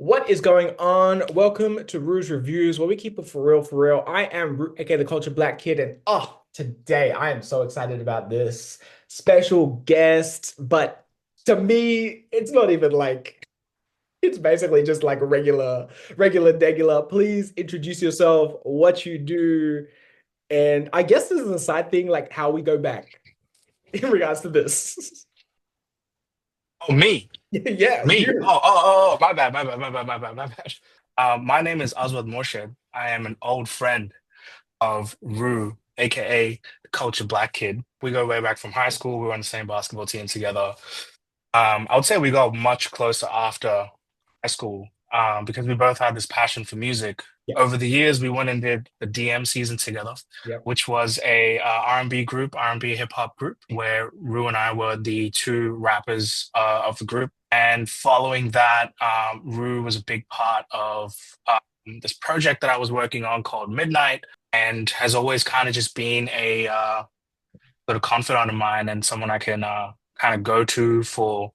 What is going on? Welcome to Rouge Reviews, where we keep it for real, for real. I am Ru, aka the Culture Black Kid, and today I am so excited about this special guest. But to me, it's not even like it's basically just like regular. Please introduce yourself, what you do, and I guess this is a side thing, like how we go back in regards to this. Oh, me, Yeah, me. you. My bad, my bad. My name is Azwad Morshed. I am an old friend of Rue, aka the Culture Black Kid. We go way back from high school. We were on the same basketball team together. I would say we got much closer after high school because we both had this passion for music. Yep, Over the years, we went and did the DM season together, yep. which was a R&B group, R&B hip hop group, where Rue and I were the two rappers of the group. And following that, Rue was a big part of this project that I was working on called Midnight, and has always kind of just been a sort of confidant of mine and someone I can kind of go to for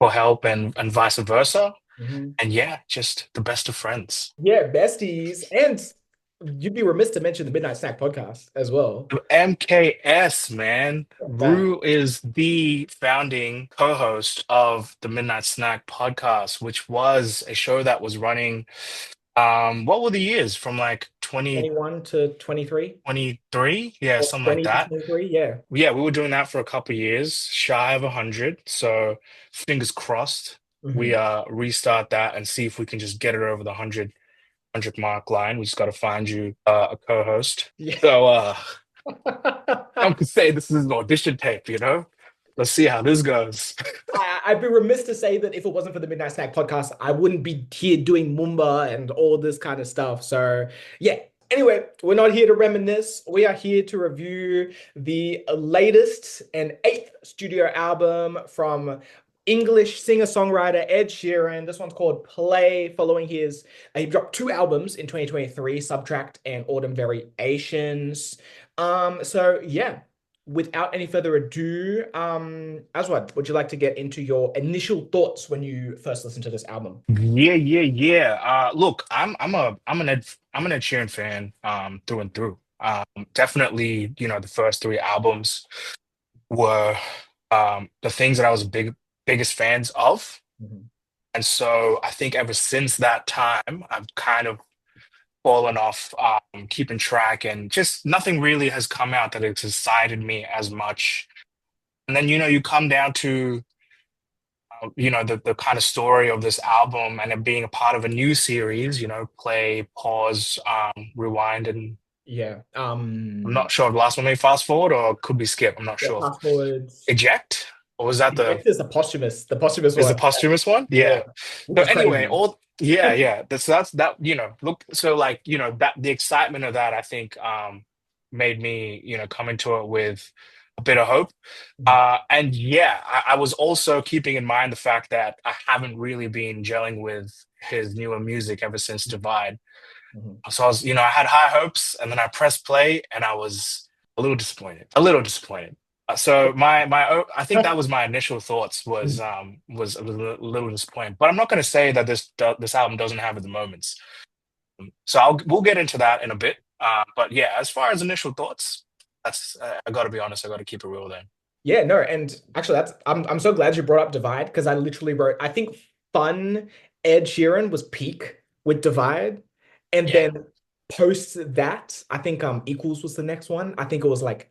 help and vice versa. Mhm. And yeah, just the best of friends. Yeah, besties. And you'd be remiss to mention the Midnight Snack podcast as well. MKS, man. Fact. Rue is the founding co-host of the Midnight Snack podcast, which was a show that was running, what were the years? From like 21 to 23 2023? Yeah, or something like 20 to that. 23. Yeah. Yeah, we were doing that for a couple of years, shy of 100. So fingers crossed we Mhm. restart that and see if we can just get it over the 100 mark line. We just got to find you a co-host. Yeah. So I'm gonna say this is an audition tape, you know? Let's see how this goes. I'd be remiss to say that if it wasn't for the Midnight Snack podcast, I wouldn't be here doing Mumba and all this kind of stuff. So, yeah. Anyway, we're not here to reminisce. We are here to review the latest and eighth studio album from English singer-songwriter Ed Sheeran. This one's called Play, following he dropped two albums in 2023, Subtract and Autumn Variations. So yeah, without any further ado, Aswad, would you like to get into your initial thoughts when you first listened to this album? Yeah. Look, I'm an Ed Sheeran fan through and through. Definitely, the first three albums were the things that I was biggest fans of. Mhm. And so I think ever since that time, I've kind of fallen off keeping track, and just nothing really has come out that has excited me as much. And then, you come down to, the kind of story of this album and it being a part of a new series, play, pause, rewind, and Yeah. I'm not sure if the last one may fast forward or could be skip. I'm not Yeah, sure. fast forwards. Eject? Or was that Eject is the posthumous is the one. posthumous one? Yeah, Yeah. which So is anyway, crazy. all yeah. That's that, look, so like, that the excitement of that, I think, made me, come into it with a bit of hope. Mhm. And yeah, I was also keeping in mind the fact that I haven't really been gelling with his newer music ever since Divide. Mhm. So I was, I had high hopes, and then I pressed play and I was a little disappointed. A little disappointed. So I think that was my initial thoughts, was a little disappointed. But I'm not going to say that this album doesn't have the moments. So we'll get into that in a bit. But yeah, as far as initial thoughts, that's I got to be honest. I got to keep it real there. Yeah, no, and actually I'm so glad you brought up Divide because I literally wrote I think Fun Ed Sheeran was peak with Divide, and Yeah, then post that I think Equals was the next one. I think it was like,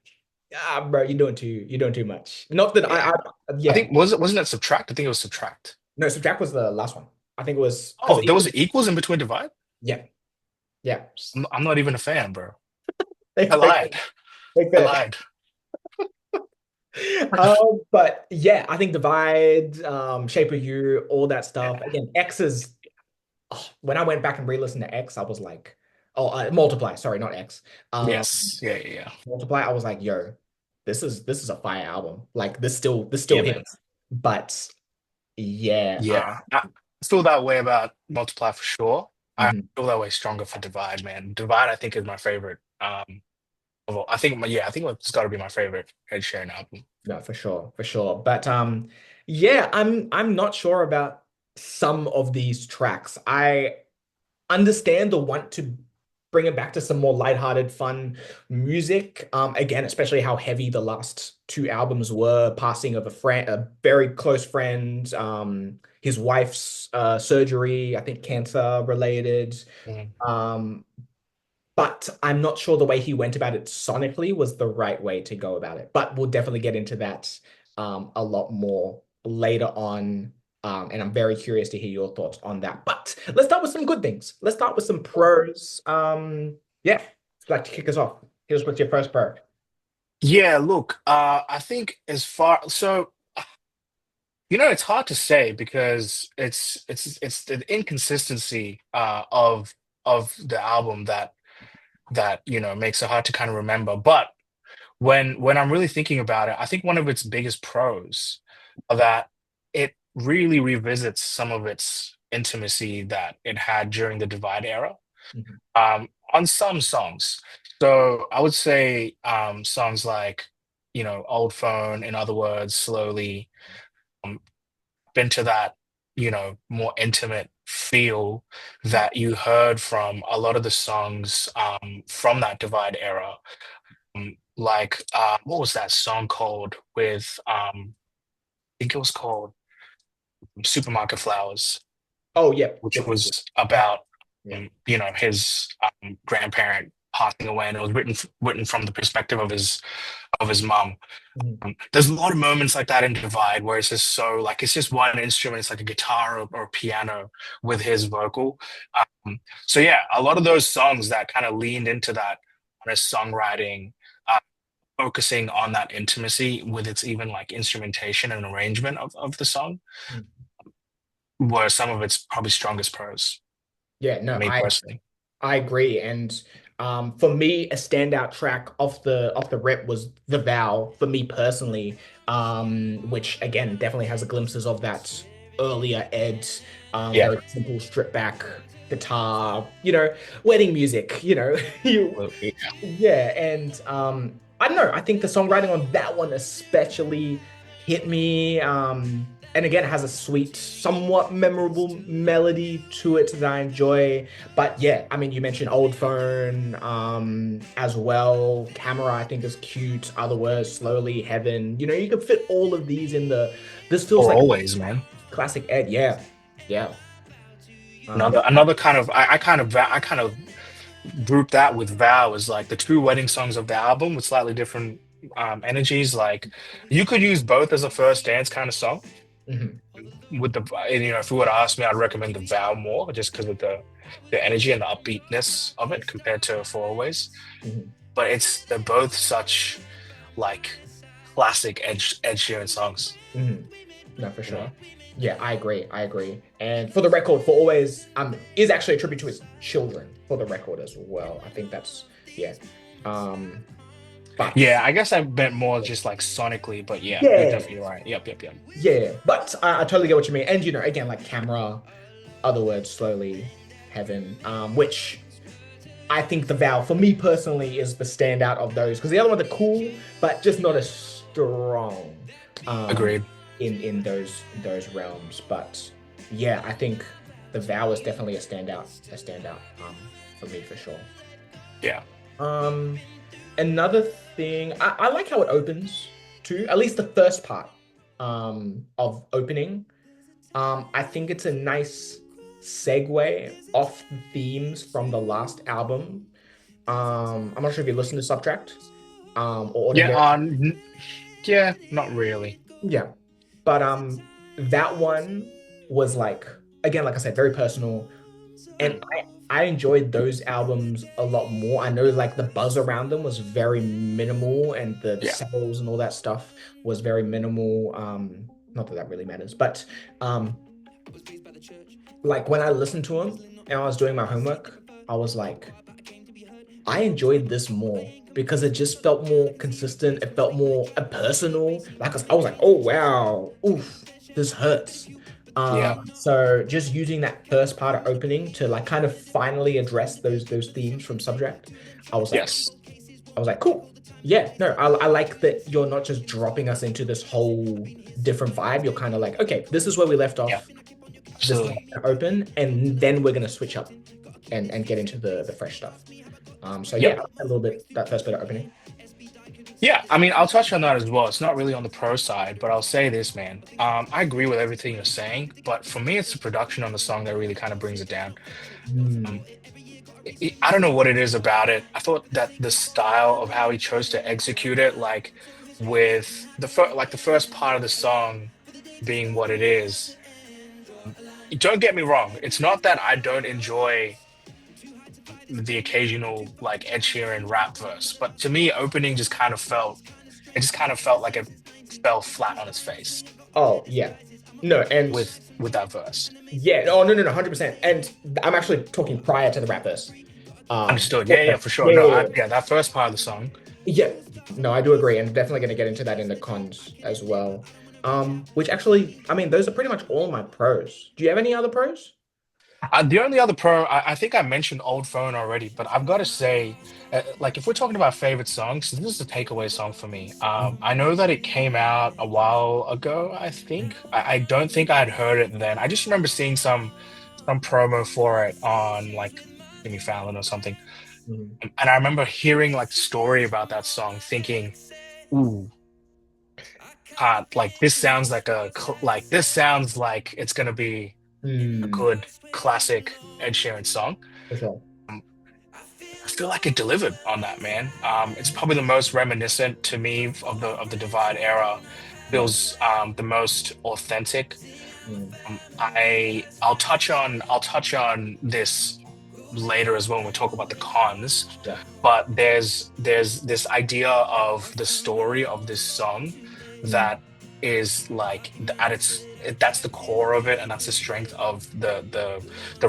bro, you're doing too much. Not that I yeah. I yeah. think wasn't it Subtract? I think it was Subtract. No, Subtract was the last one. I think it was because Oh, there was Equals. equals in between Divide. Yeah, yeah. I'm not even a fan, bro. I Fake, fake, lied. fake I finish. lied. But yeah, I think Divide, Shape of You, all that stuff. Yeah. Again, X is when I went back and re-listened to X, I was like, oh, Multiply, sorry, not X. Um, Yes. Yeah. Multiply, I was like, yo, this is a fire album. Like this still Yeah, man. hits. But yeah, Yeah. I feel that way about Multiply for sure. I mhm. feel that way stronger for Divide, man. Divide, I think, is my favorite. I think I think it's got to be my favorite Ed Sheeran album. No, for sure, for sure. But yeah, I'm not sure about some of these tracks. I understand the want to bring it back to some more lighthearted, fun music. Again, especially how heavy the last two albums were, passing of a friend, a very close friend, his wife's surgery, I think cancer related. Mm. Um, but I'm not sure the way he went about it sonically was the right way to go about it. But we'll definitely get into that a lot more later on. And I'm very curious to hear your thoughts on that. But let's start with some good things. Let's start with some pros. Yeah, if you'd like to kick us off. Here's what's your first pro. Yeah, look, I think as far so it's hard to say because it's the inconsistency of the album that makes it hard to kind of remember. But when I'm really thinking about it, I think one of its biggest pros are that it really revisits some of its intimacy that it had during the Divide era, Mhm. on some songs. So I would say songs like, Old Phone, in other words, Slowly, um, into that, more intimate feel that you heard from a lot of the songs from that Divide era. Like, what was that song called with, I think it was called Supermarket Flowers, Oh, yep, which yep, yep, was about, yep. his grandparent passing away, and it was written from the perspective of his mom. Mhm. There's a lot of moments like that in Divide where it's just so like it's just one instrument, it's like a guitar or a piano with his vocal. So yeah, a lot of those songs that kind of leaned into that kind of songwriting, uh, focusing on that intimacy with its even like instrumentation and arrangement of the song Mhm. were some of its probably strongest pros Yeah, for no, me personally. I agree. And for me, a standout track off the rip was The Vow for me personally, which again definitely has glimpses of that earlier Ed, Yeah, very simple stripped back guitar, wedding music, you absolutely. yeah, and I don't know. I think the songwriting on that one especially hit me. And again, it has a sweet, somewhat memorable melody to it that I enjoy. But yeah, I mean, you mentioned Old Phone, as well. Camera, I think is cute. Other words, Slowly, Heaven. You can fit all of these in the. This feels Or like always, man. classic Ed. Yeah, yeah. Another Um, another kind of I kind of group that with Vow as like the two wedding songs of the album with slightly different energies. Like you could use both as a first dance kind of song. mhm, With the if you were to ask me, I'd recommend the Vow more just because of the energy and the upbeatness of it compared to For Always. mhm, But they're both such like classic Ed Sheeran songs. mhm. No, for You sure. know? Yeah, I agree. I agree. And for the record, for always, is actually a tribute to his children. For the record as well, I think that's yeah. Um, but Yeah, I guess I meant more just like sonically, but yeah, you're yeah, definitely right. Yep, yep, yep. yeah. But I totally get what you mean. And again, like camera, other words, slowly, heaven. Which I think the vow for me personally is the standout of those because the other ones are cool, but just not as strong. Um, Agreed. in those realms. But yeah, I think the vow is definitely a standout for me for sure. Yeah. Um, another thing, I like how it opens too, at least the first part of opening. I think it's a nice segue off the themes from the last album. I'm not sure if you listen to Subtract, or Yeah, Ordinary. yeah, not really. Yeah. But that one was like again, like I said, very personal. And Mm. I enjoyed those albums a lot more. I know like the buzz around them was very minimal and the Yeah. sales and all that stuff was very minimal. Not that that really matters, but um like when I listened to them and I was doing my homework, I was like, I enjoyed this more because it just felt more consistent. It felt more personal. Like I was like, oh wow, oof, this hurts. Yeah. So just using that first part of opening to like kind of finally address those themes from Subject, I was like, Yes. I was like, cool. Yeah, no, I like that you're not just dropping us into this whole different vibe. You're kind of like, okay, this is where we left Yeah. off. the song Absolutely. to open, and then we're gonna switch up and get into the fresh stuff. So yeah, Yep. a little bit that first bit of opening. Yeah, I mean, I'll touch on that as well. It's not really on the pro side, but I'll say this, man. I agree with everything you're saying, but for me, it's the production on the song that really kind of brings it down. Mm, Um, I don't know what it is about it. I thought that the style of how he chose to execute it, like with the first part of the song being what it is. Don't get me wrong. It's not that I don't enjoy the occasional like Ed Sheeran rap verse, but to me, opening just kind of felt it just kind of felt like it fell flat on its face oh yeah, no, and with that verse. yeah, oh no, no, no, 100%. And I'm actually talking prior to the rap verse. Understood. Yeah, Yeah, yeah, for sure. yeah, No, yeah, yeah. yeah, that first part of the song. Yeah. No, I do agree, and definitely going to get into that in the cons as well. Which actually, I mean, those are pretty much all my pros. Do you have any other pros? The only other pro, I think I mentioned Old Phone already, but I've got to say, like, if we're talking about favorite songs, this is the takeaway song for me. I know that it came out a while ago, I think. I don't think I had heard it then. I just remember seeing some promo for it on like Jimmy Fallon or something. Mhm. And I remember hearing like the story about that song, thinking, ooh, like this sounds like like this sounds like it's gonna be a Mm, good classic Ed Sheeran song. for sure. Um, I feel like it delivered on that, man. It's probably the most reminiscent to me of the Divide era. Yeah. Feels the most authentic. Mm, I'll touch on this later as well when we talk about the cons. yeah. But there's this idea of the story of this song Mm, that is like at that's the core of it, and that's the strength of the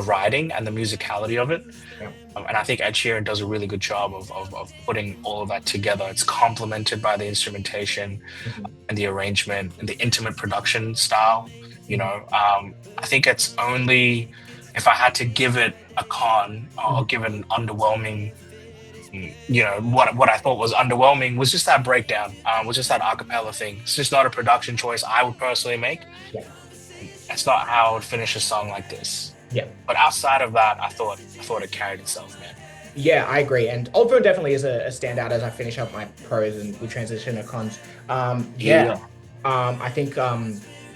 writing and the musicality of it. yeah. And I think Ed Sheeran does a really good job of putting all of that together. It's complemented by the instrumentation Mhm, and the arrangement and the intimate production style. mhm, I think it's only if I had to give it a con or mhm. give it an underwhelming, what I thought was underwhelming was just that breakdown, was just that acapella thing. It's just not a production choice I would personally make. Yeah. It's not how I would finish a song like this. Yeah. But outside of that, I thought it carried itself, man. Yeah, I agree. And Old Phone definitely is a standout as I finish up my pros and we transition to cons. Yeah. Yeah. I think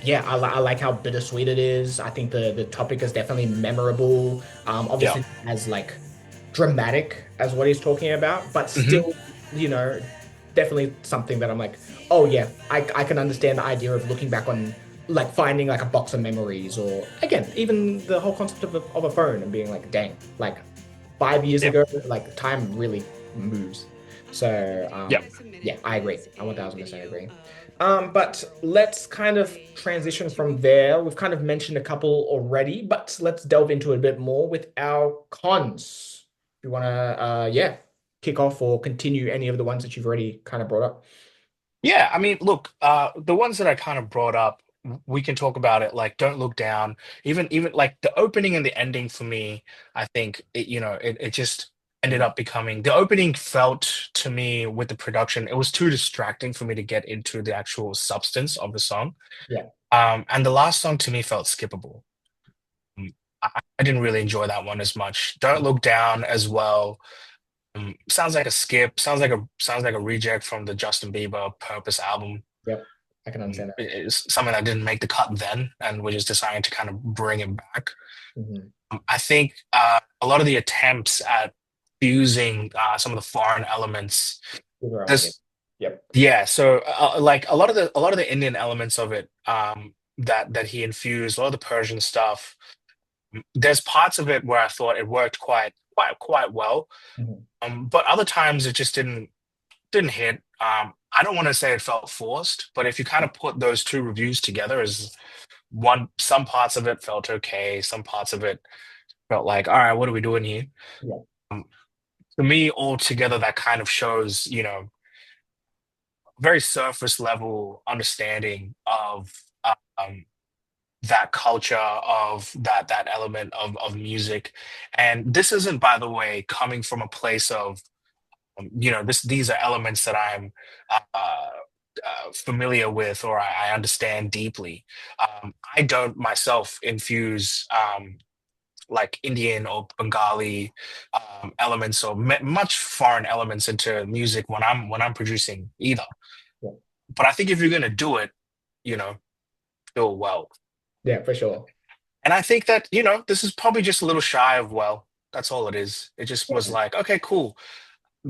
yeah, I like how bittersweet it is. I think the topic is definitely memorable. Yeah. Obviously as like dramatic as what he's talking about, but Hmm. still, you know, definitely something that I'm like, oh yeah, I can understand the idea of looking back on like finding like a box of memories or again, even the whole concept of a phone and being like, dang, like 5 years Yeah. ago, like time really moves. So Yeah. yeah, I agree. I 1000% agree. But let's kind of transition from there. We've kind of mentioned a couple already, but let's delve into it a bit more with our cons. If you want to, yeah, kick off or continue any of the ones that you've already kind of brought up. Yeah, I mean, look, the ones that I kind of brought up, we can talk about it. Like, don't look down. Even like the opening and the ending for me, I think it just ended Mm, up becoming the opening felt to me with the production, it was too distracting for me to get into the actual substance of the song. yeah, And the last song to me felt skippable. I didn't really enjoy that one as much. Don't Look Down as well. Sounds like a skip. Sounds like a reject from the Justin Bieber Purpose album. yep, I can understand that. It's something that didn't make the cut then, and we're just deciding to kind of bring it back. Hmm. I think a lot of the attempts at fusing some of the foreign elements, Either on skip. this, Yep. yeah. So like a lot of the Indian elements of it, that he infused, a lot of the Persian stuff. There's parts of it where I thought it worked quite well, Mhm. but other times it just didn't hit. I don't want to say it felt forced, but if you kind of put those two reviews together, as some parts of it felt okay, some parts of it felt like, all right, what are we doing here? Yeah. Um, to me, altogether, that kind of shows, very surface level understanding of um, that culture, of that element of music. And this isn't, by the way, coming from a place of, these are elements that I'm. familiar with or I understand deeply. I don't myself infuse like Indian or Bengali elements or much foreign elements into music when I'm producing either. Yeah, But I think if you're gonna do it, you know, do it well. yeah, for sure. And I think that, this is probably just a little shy of well. That's all it is. It just was Yeah. like, okay, cool.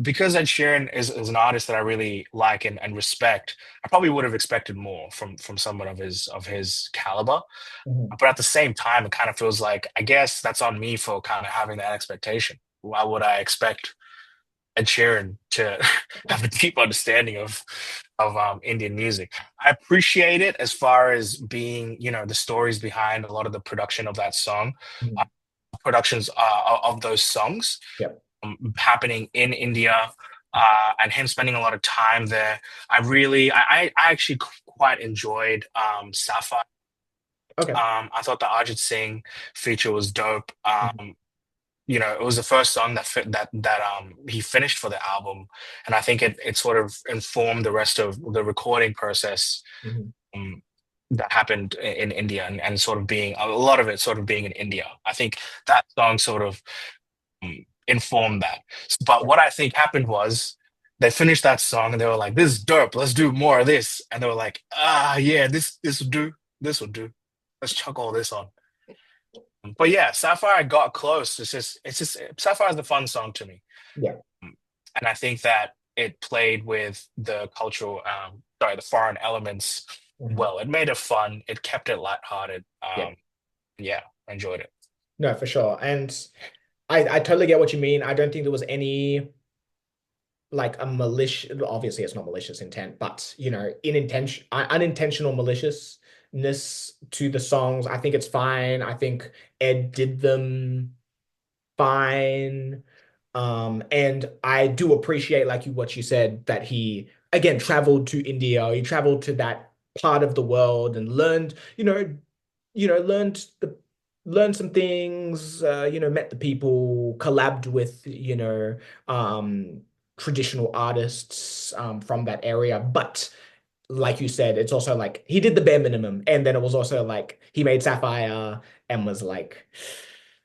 Because Ed Sheeran is an artist that I really like and respect, I probably would have expected more from someone of his caliber. Mhm. But at the same time, it kind of feels like I guess that's on me for kind of having that expectation. Why would I expect Ed Sheeran to have a deep understanding of Indian music? I appreciate it as far as being, the stories behind a lot of the production of that song, uh, Mhm. productions of those songs Yeah. happening in India, and him spending a lot of time there. I actually quite enjoyed Sapphire. Okay. I thought the Arjit Singh feature was dope. Mhm. It was the first song that he finished for the album, and I think it sort of informed the rest of the recording process Mhm. um, that happened in India, and sort of being a lot of it sort of being in India. I think that song sort of informed that. But Yeah. what I think happened was they finished that song and they were like, "This is dope. Let's do more of this." And they were like, "Ah, yeah, this will do. This will do. Let's chuck all this on." But yeah, Sapphire got close. It's just Sapphire is the fun song to me, Yeah. and I think that it played with the cultural, the foreign elements Mhm. well. It made it fun. It kept it lighthearted. Yeah. Yeah, I enjoyed it. No, for sure. And I totally get what you mean. I don't think there was any like a malicious, obviously it's not malicious intent, but unintentional maliciousness to the songs. I think it's fine. I think Ed did them fine. And I do appreciate, like what you said, that he again traveled to India, he traveled to that part of the world and learned, learned learned some things, met the people, collabed with, traditional artists from that area. But like you said, it's also like he did the bare minimum. And then it was also like he made Sapphire and was like,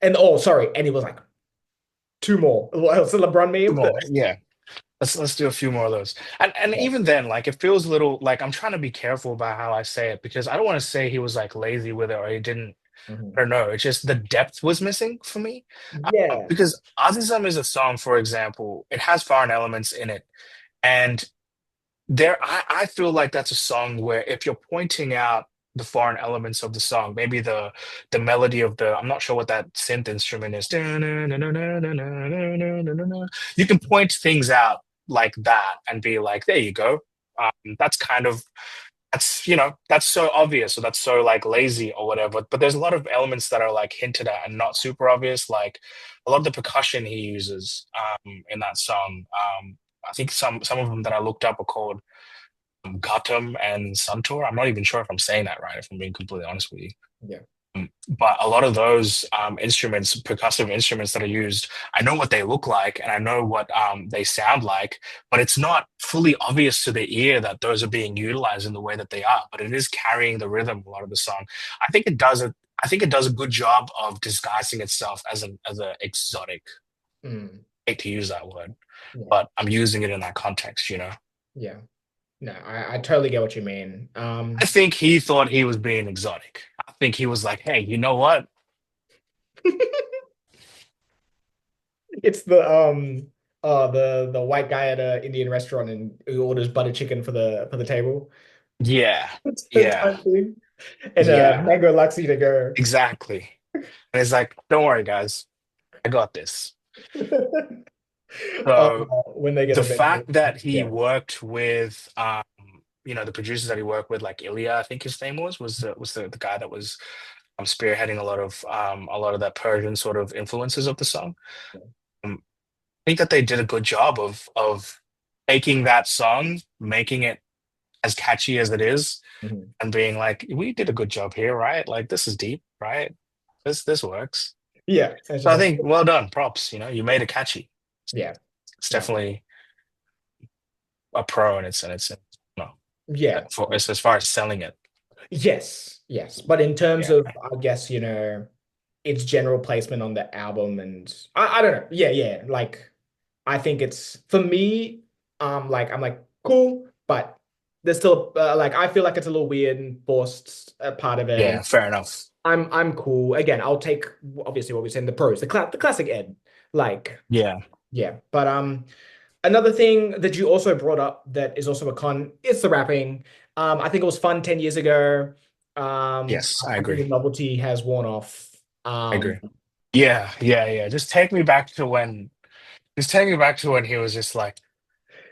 and oh, sorry, and he was like, two more. What's the LeBron Come meme? on, yeah. Let's do a few more of those. And Yeah. even then, like it feels a little like I'm trying to be careful about how I say it because I don't want to say he was like lazy with it or he didn't. Mhm. I don't know. It's just the depth was missing for me. Yeah. Because Azizam is a song, for example, it has foreign elements in it, and I feel like that's a song where if you're pointing out the foreign elements of the song, maybe the melody of the I'm not sure what that synth instrument is. You can point things out like that and be like, there you go. That's kind of that's so obvious or that's so like lazy or whatever. But there's a lot of elements that are like hinted at and not super obvious. Like a lot of the percussion he uses in that song. I think some of them that I looked up are called Gautam and Santur. I'm not even sure if I'm saying that right, if I'm being completely honest with you. Yeah. But a lot of those instruments, percussive instruments that are used, I know what they look like and I know what they sound like, but it's not fully obvious to the ear that those are being utilized in the way that they are. But it is carrying the rhythm a lot of the song. I think it does it. I think it does a good job of disguising itself as a exotic. Mm. I hate to use that word, Yeah. but I'm using it in that context. Yeah. No, I totally get what you mean. I think he thought he was being exotic. I think he was like, hey, you know what? It's the white guy at a Indian restaurant and who orders butter chicken for the table. Yeah, It's the yeah, time thing. And yeah, mango lassi to go. exactly. And it's like, don't worry, guys, I got this. Uh, So when they get the a bit, fact that he yeah. worked with, the producers that he worked with, like Ilya, I think his name was the guy that was spearheading a lot of that Persian sort of influences of the song. Um, I think that they did a good job of taking that song, making it as catchy as it is, Mhm. and being like, we did a good job here, right? Like this is deep, right? This works. Yeah. It's So just I like, think well done, props. You made it catchy. yeah. It's No. definitely a pro, and it's no. Yeah. for as far as selling it. Yes, yes. But in terms Yeah. of, I guess, its general placement on the album and I don't know. Yeah, yeah. Like I think it's for me, like I'm like cool, but there's still like I feel like it's a little weird and forced part of it, and Yeah, fair enough. I'm cool. Again, I'll take obviously what we're saying, the pros, the classic Ed. Like, Yeah. yeah. But another thing that you also brought up that is also a con is the rapping. I think it was fun 10 years ago. Yes, I I think agree. the novelty has worn off. I agree. Yeah, yeah, yeah. Just take me back to when he was just like,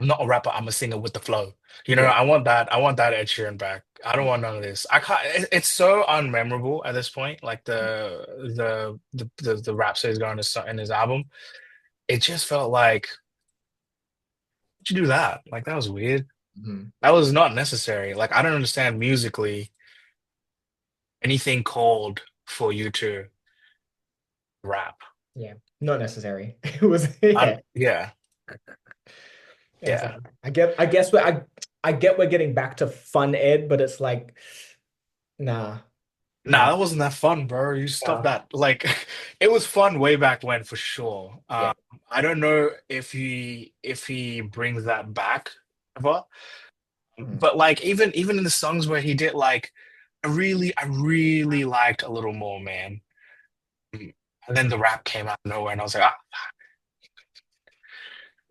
I'm not a rapper, I'm a singer with the flow. Yeah. I want that Ed Sheeran back. I don't want none of this. I can't it's so unmemorable at this point, like the raps that he's got in his album. It just felt like, why'd you do that? Like that was weird. Mhm. That was not necessary. Like I don't understand musically anything called for you to rap. Yeah. Not necessary. It was yeah. Yeah, Yeah, it's like yeah. I guess I get we're getting back to fun Ed, but it's like nah, Nah, nah, that wasn't that fun, bro. You stop nah. that. Like, it was fun way back when for sure. Yeah. I don't know if he brings that back ever. Mhm. But like even in the songs where he did like I really liked a little more, man. Mm. And then the rap came out of nowhere and I was like, ah,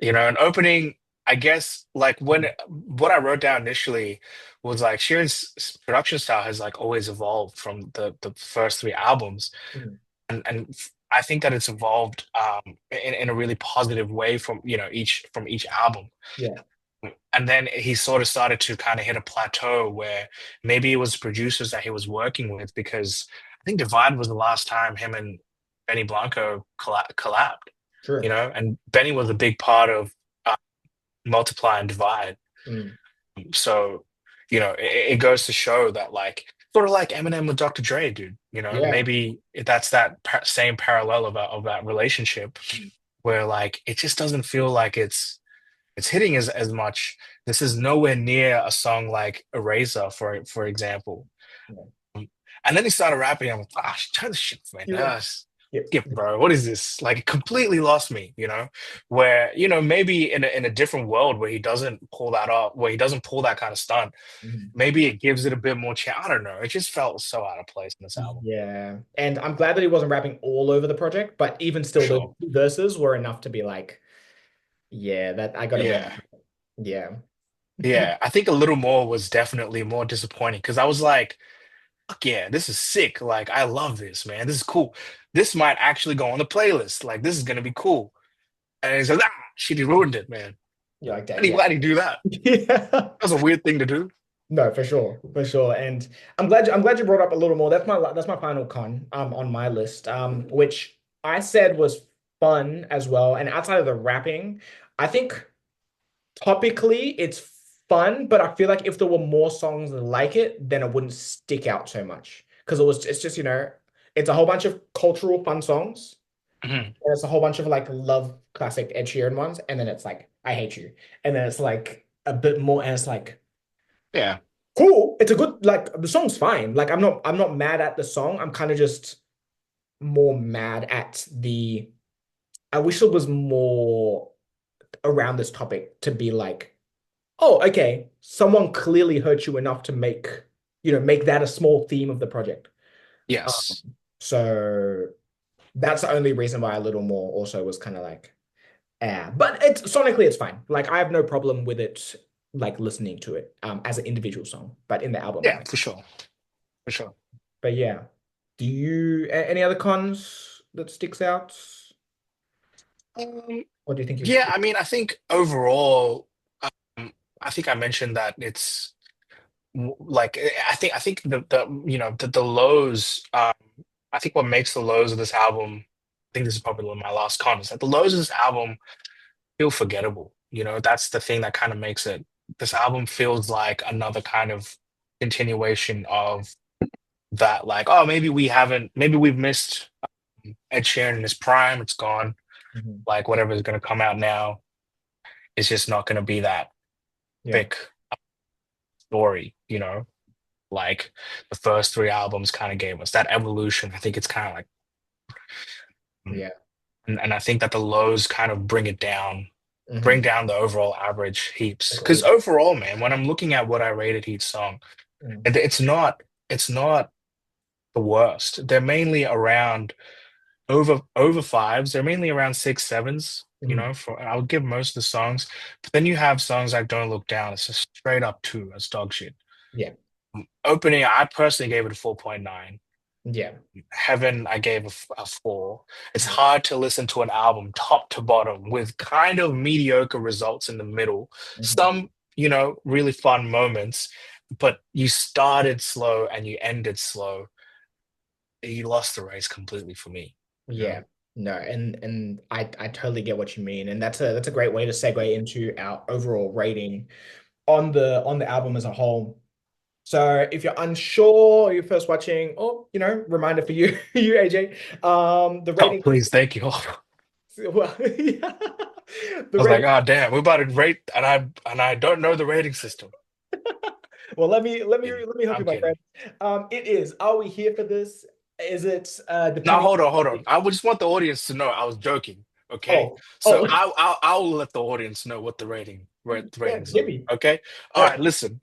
an opening, I guess like when what I wrote down initially was like Sheeran's production style has like always evolved from the first three albums. Mhm. And I think that it's evolved in a really positive way from each album. Yeah, And then he sort of started to kind of hit a plateau where maybe it was producers that he was working with because I think Divide was the last time him and Benny Blanco collabed, true. and Benny was a big part of uh, Multiply and Divide. Mm. So, it goes to show that like sort of like Eminem with Dr. Dre, dude. Yeah. Maybe that's that same parallel of that relationship Mm. where like it just doesn't feel like it's hitting as much. This is nowhere near a song like Eraser, for example. Yeah. Um, And then he started rapping. I'm like, ah, turn the shit off, man. Yeah. Yeah. Skip, bro. What is this? Like, it completely lost me. Where maybe in a different world where he doesn't pull that off, where he doesn't pull that kind of stunt, Mhm. maybe it gives it a bit more chance. I don't know. It just felt so out of place in this album, Yeah. And I'm glad that he wasn't rapping all over the project, but even for still, those sure. two verses were enough to be like, yeah, that I got to be Yeah. on. Yeah. Yeah. I think a little more was definitely more disappointing because I was like, fuck yeah, this is sick. Like, I love this, man. This is cool. This might actually go on the playlist. Like, this is gonna be cool. And he's like, ah, shit, he ruined it, man. Yeah, like that. Why did he, Yeah. why did he do that? Yeah. That was a weird thing to do. No, for sure, for sure. And I'm glad you brought up a little more. That's my final con on my list. Which I said was fun as well. And outside of the rapping, I think topically it's fun, but I feel like if there were more songs like it, then it wouldn't stick out so much. Because it's just, it's a whole bunch of cultural fun songs. Mhm. And it's a whole bunch of like love classic Ed Sheeran ones, and then it's like I hate you. And then it's like a bit more, and it's like Yeah. cool. It's a good like the song's fine. Like I'm not mad at the song. I'm kind of just more mad at the I wish it was more around this topic to be like, oh, okay, someone clearly hurt you enough to make that a small theme of the project. Um, Yes. so that's the only reason why a little more also was kind of like, yeah. But it's sonically it's fine. Like I have no problem with it like listening to it as an individual song, but in the album, Yeah, no. for sure. For sure. But yeah, any other cons that sticks out? Um, What do you think you yeah, I mean, I think overall, um, I think I mentioned that it's like I think the lows. I think what makes the lows of this album. I think this is probably one of my last comments. That the lows of this album feel forgettable. That's the thing that kind of makes it. This album feels like another kind of continuation of that. Like, oh, maybe we've missed Ed Sheeran in his prime. It's gone. Mhm. Like, whatever is going to come out now, it's just not going to be that Yeah. thick. story, like the first three albums kind of gave us that evolution. I think it's kind of like, mm, Yeah. and I think that the lows kind of bring Hmm. down the overall average heaps. Because Agreed. overall, man, when I'm looking at what I rated each song, Mm. it's not the worst. They're mainly around over fives. They're mainly around six, sevens. Mhm. For I would give most of the songs, but then you have songs like "Don't Look Down." It's just straight up two. It's dog shit. Yeah. Opening, I personally gave it a 4.9. Yeah. Heaven, I gave a 4. It's Mhm. hard to listen to an album top to bottom with kind of mediocre results in the middle. Mhm. Some, really fun moments, but you started slow and you ended slow. You lost the race completely for me. You know? Yeah. No, and I totally get what you mean. And that's a great way to segue into our overall rating on the album as a whole. So if you're unsure, or you're first watching, or reminder for you, you AJ, the Oh, rating please, system. thank you. Well, yeah. I The was like, rating. oh damn, we're about to rate, and I don't know the rating system. Well, Kidding. let me help you, I'm my friend. kidding. It is. Are we here for this? Is it Now depending? hold on. I would just want the audience to know I was joking. Okay, Oh, so oh, I'll let the audience know what the yeah, ratings hit are. me. Okay, all All right. right. Listen,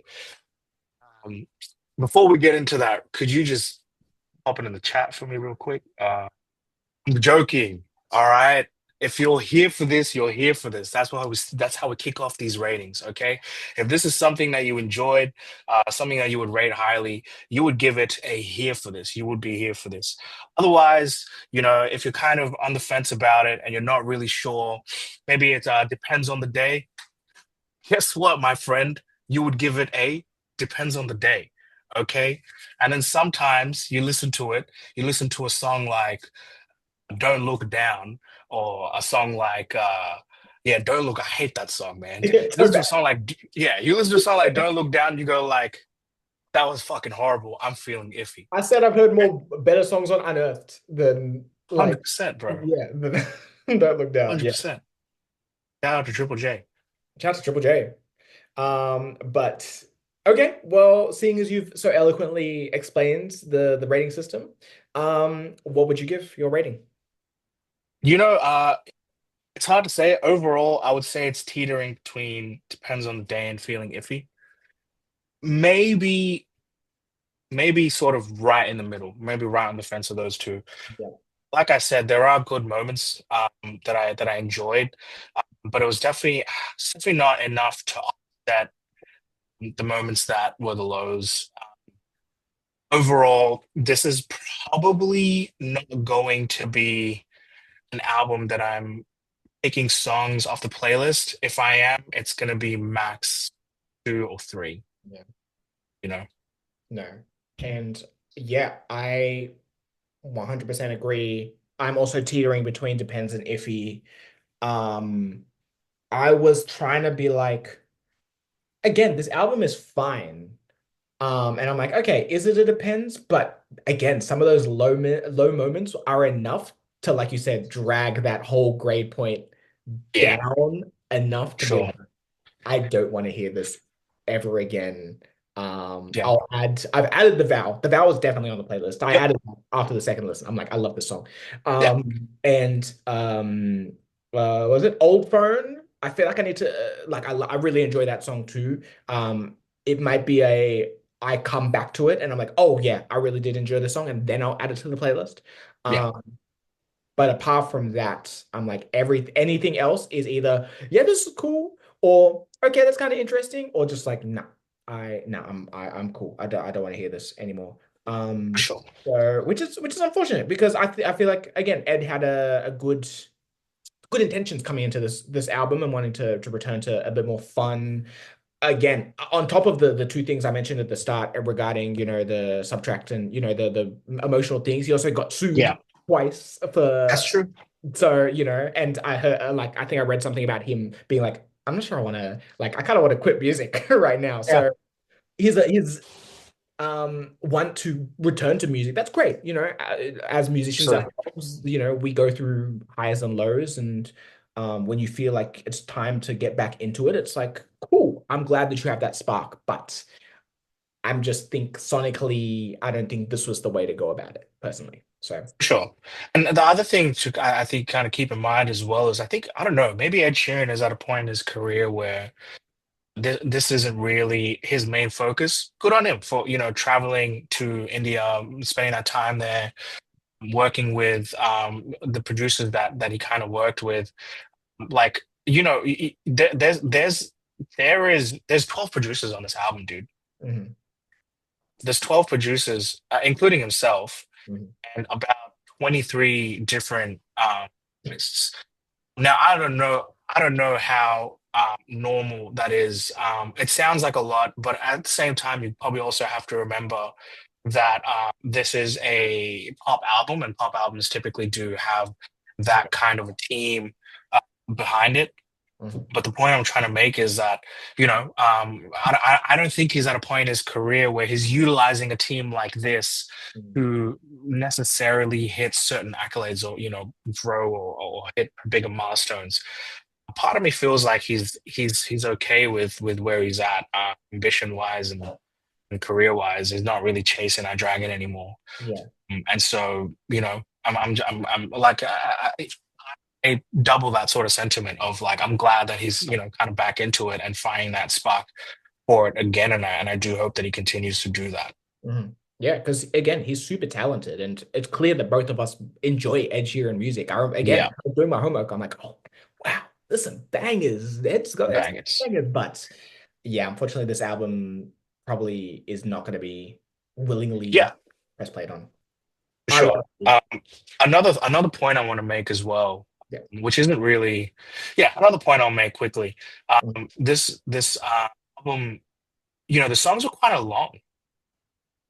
um, before we get into that, could you just pop it in the chat for me real quick? I'm joking. All right. If you're here for this, you're here for this. That's how we kick off these ratings. Okay. If this is something that you enjoyed, something that you would rate highly, you would give it a here for this. You would be here for this. Otherwise, if you're kind of on the fence about it and you're not really sure, maybe it depends on the day. Guess what, my friend? You would give it a depends on the day. Okay. And then sometimes you listen to a song like don't Look Down, or a song like yeah, Don't Look. I hate that song, man. You So listen to a bad. song like yeah, you listen to a song like Don't Look Down, you go like, that was fucking horrible. I'm feeling iffy. I said I've heard more better songs on Unearthed than like 100%, bro. yeah. Don't Look Down. Yeah. 100%. Shout out to Triple J. Shout out to Triple J. But okay, well, seeing as you've so eloquently explained the rating system, what would you give your rating? You know, it's hard to say. Overall, I would say it's teetering between depends on the day and feeling iffy. Maybe, maybe sort of right in the middle, maybe right on the fence of those two. Yeah. Like I said, there are good moments that I enjoyed, but it's definitely not enough to offset the moments that were the lows. Overall, this is probably not going to be an album that I'm picking songs off the playlist. If I am, it's going to be max two or three. Yeah. You know, No. And yeah, I 100% agree. I'm also teetering between depends and iffy. Um, I was trying to be like, again, this album is fine. And I'm like, okay, is it a depends? But again, some of those low moments are enough to, like you said, drag that whole grade point yeah, down enough to be sure, like, I don't want to hear this ever again. yeah, I've added the vow. The vow was definitely on the playlist. I yep, added that after the second listen. I'm like, I love this song. yeah, And was it Old Phone? I feel like I need to like I really enjoy that song too. It might be I come back to it and I'm like, oh yeah, I really did enjoy the song, and then I'll add it to the playlist. yeah, Um, but apart from that, I'm like anything else is either, yeah, this is cool, or okay, that's kind of interesting, or just like, nah, I'm cool. I don't want to hear this anymore. sure, So which is unfortunate because I feel like again Ed had a good intentions coming into this album and wanting to return to a bit more fun. Again, on top of the two things I mentioned at the start regarding, the subtract and, the emotional things, he also got yeah, sued twice that's for, true. so, and I heard, like, I think I read something about him being like, I'm not sure I want to, like, I kind of want to quit music right now. Yeah, So he's want to return to music. That's great. As musicians absolutely. ourselves, we go through highs and lows, and when you feel like it's time to get back into it, it's like, cool. I'm glad that you have that spark, but I'm just think sonically, I don't think this was the way to go about it personally. So, Sure. And the other thing to I think kind of keep in mind as well is I think I don't know, maybe Ed Sheeran is at a point in his career where this isn't really his main focus. Good on him for, traveling to India, spending that time there, working with the producers that he kind of worked with. Like, there's 12 producers on this album, dude. mhm, There's 12 producers, including himself, mhm, and about 23 different artists. Now, I don't know how normal that is. It sounds like a lot, but at the same time, you probably also have to remember that this is a pop album, and pop albums typically do have yeah, that kind of a team behind it. mhm, But the point I'm trying to make is that, I don't think he's at a point in his career where he's utilizing a team like this mhm, to necessarily hit certain accolades or, grow or hit bigger milestones. Part of me feels like he's okay with where he's at, ambition wise and career wise. He's not really chasing that dragon anymore. yeah, And so, I'm like, I double that sort of sentiment of like I'm glad that he's kind of back into it and finding that spark for it again, and I do hope that he continues to do that. mhm. Yeah, because again, he's super talented, and it's clear that both of us enjoy Ed Sheeran music. Again, Yeah, I was doing my homework. I'm like, oh wow, listen, bangers. It's bangers. bangers, but yeah, unfortunately, this album probably is not going to be willingly Yeah, press played on. for I love sure. it. Another point I want to make as well, Yeah. which isn't really, yeah, another point I'll make quickly. Mm. This album, the songs are quite a long.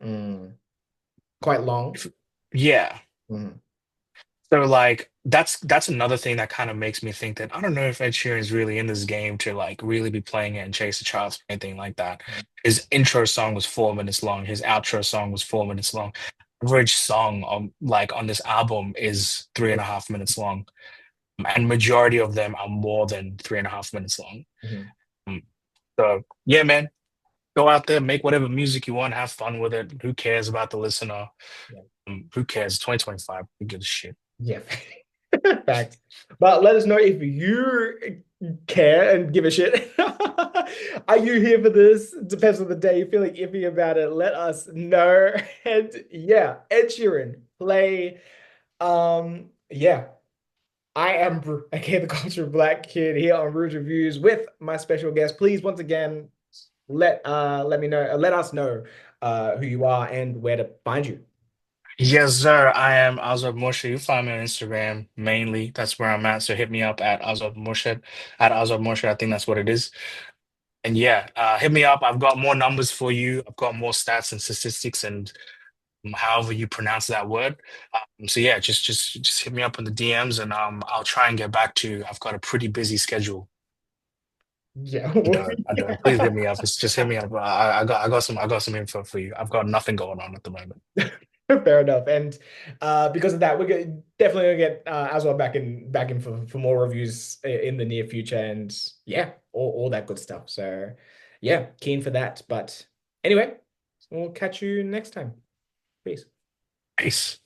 Mm. Quite long. Yeah. Mm. So like that's another thing that kind of makes me think that I don't know if Ed Sheeran is really in this game to like really be playing it and chase the charts or anything like that. His intro song was 4 minutes long. His outro song was 4 minutes long. Average song on this album is three and a half minutes long, and majority of them are more than 3.5 minutes long. Mhm. Um, So yeah, man, go out there, make whatever music you want, have fun with it. Who cares about the listener? Yeah. Who cares? 2025. Who gives a shit? Yeah. Fact. But let us know if you care and give a shit. Are you here for this? Depends on the day. You're feeling iffy about it. Let us know. And yeah, Ed Sheeran, play. Yeah. I am aka the Culture Black Kid here on Rouge Reviews with my special guest. Please, once again, let me know, let us know who you are and where to find you. Yes, sir. I am Azwad Moshe. You find me on Instagram mainly. That's where I'm at. So hit me up at Azwad Moshe. At Azwad Moshe, I think that's what it is. And yeah, hit me up. I've got more numbers for you. I've got more stats and statistics and however you pronounce that word. So yeah, just hit me up in the DMs and I'll try and get back to you. I've got a pretty busy schedule. Yeah. I don't. I don't. Please hit me up. Just hit me up. I got some info for you. I've got nothing going on at the moment. Fair enough. And because of that, definitely gonna get as well back in for more reviews in the near future, and yeah, all that good stuff. So yeah, keen for that. But anyway, we'll catch you next time. Peace. Peace.